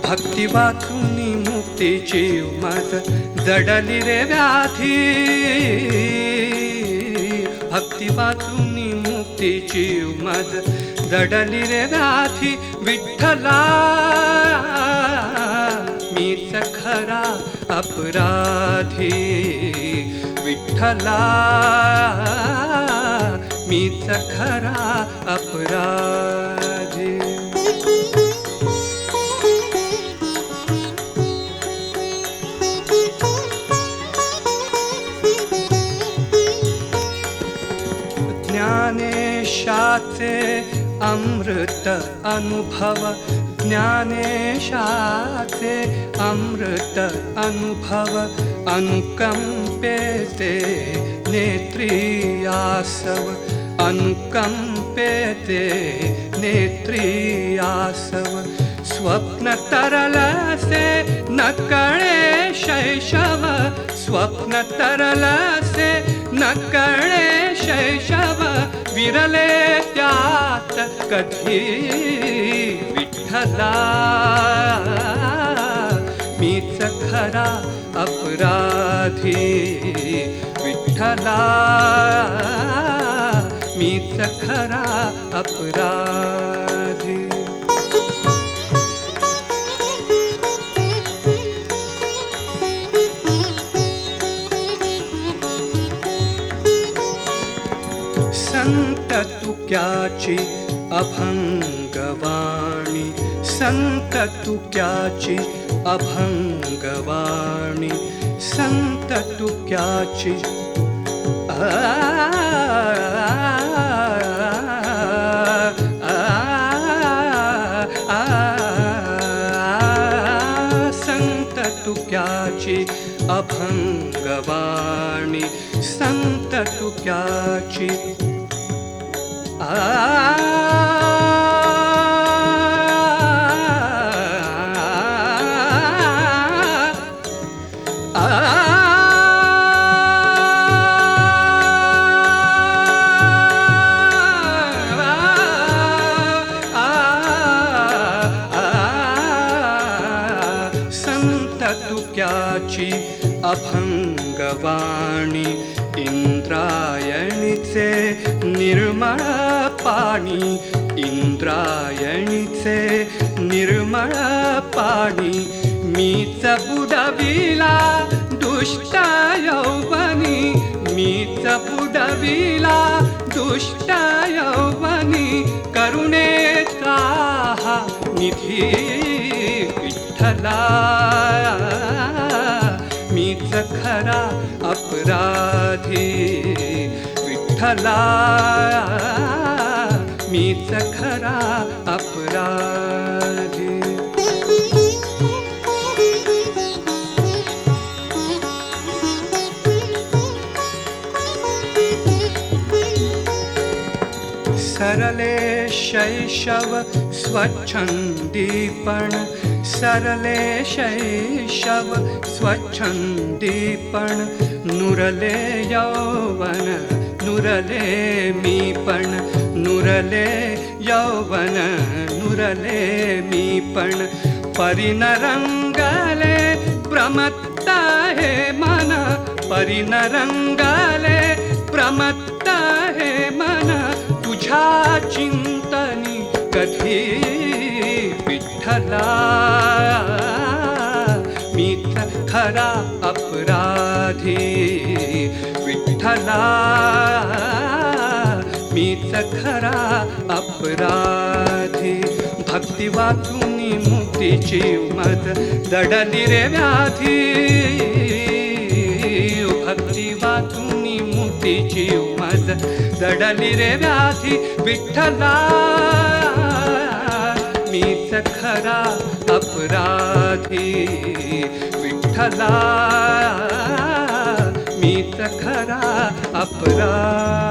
भक्ती वाचूनी मुक्तीची उमद जडली रे व्याधी, भक्ती वाचूनी मुक्तीची उमद जडली रे व्याधी. विठ्ठला मीच खरा अपराधी, विठ्ठला मीच खरा अपराधी. ज्ञानेशाचे अमृत अनुभव, ज्ञानेशाचे अमृत अनुभव. अनुकंपेते नेत्री आसव, अनुकंपेते नेत्री आसव. स्वप्न तरल से न कळे शैशव, स्वप्न तरल से न कळे शैशव. विरले त्यात कधी विठ्ठला मीच खरा अपराधी, विठ्ठला मीच खरा अपराधी. संत तुक्याची अभंगवाणी, संत तुक्याची अभंगवाणी. संत तुक्याची संत तुक्याची अभंगवाणी. संत तुक्याची संत तुक्याची अभंगवाणी. इंद्रायणीचे निर्मळ पाणी, इंद्रायणीचे निर्मळ पाणी. मीच बुडविला दुष्ट यौवनी, मीच बुडविला दुष्ट यौवनी. करुणेचा हा निधी विठ्ठला मीच खरा अपराधी, विठ्ठला मीच खरा अपराधी. सरले शैशव स्वच्छंदीपण, सरले शैशव स्वच्छंदीपण. नुरले यौवन नुरले मीपण, नुरले यौवन नुरले मीपण. परिनरंगले प्रमत्त हे मन, परिनरंगले प्रमत्त हे मन. तुझ्या चिंतनी कधी विठ्ठला मीच खरा अपराधी, विठ्ठला मीच खरा अपराधी. भक्ती वाचूनी मुक्तीची उमद जडली रे व्याधी, भक्ती वाचूनी मुक्तीची उमद जडली रे व्याधी. विठ्ठला मीच खरा अपराधी, विठ्ठला मीच खरा अपराधी.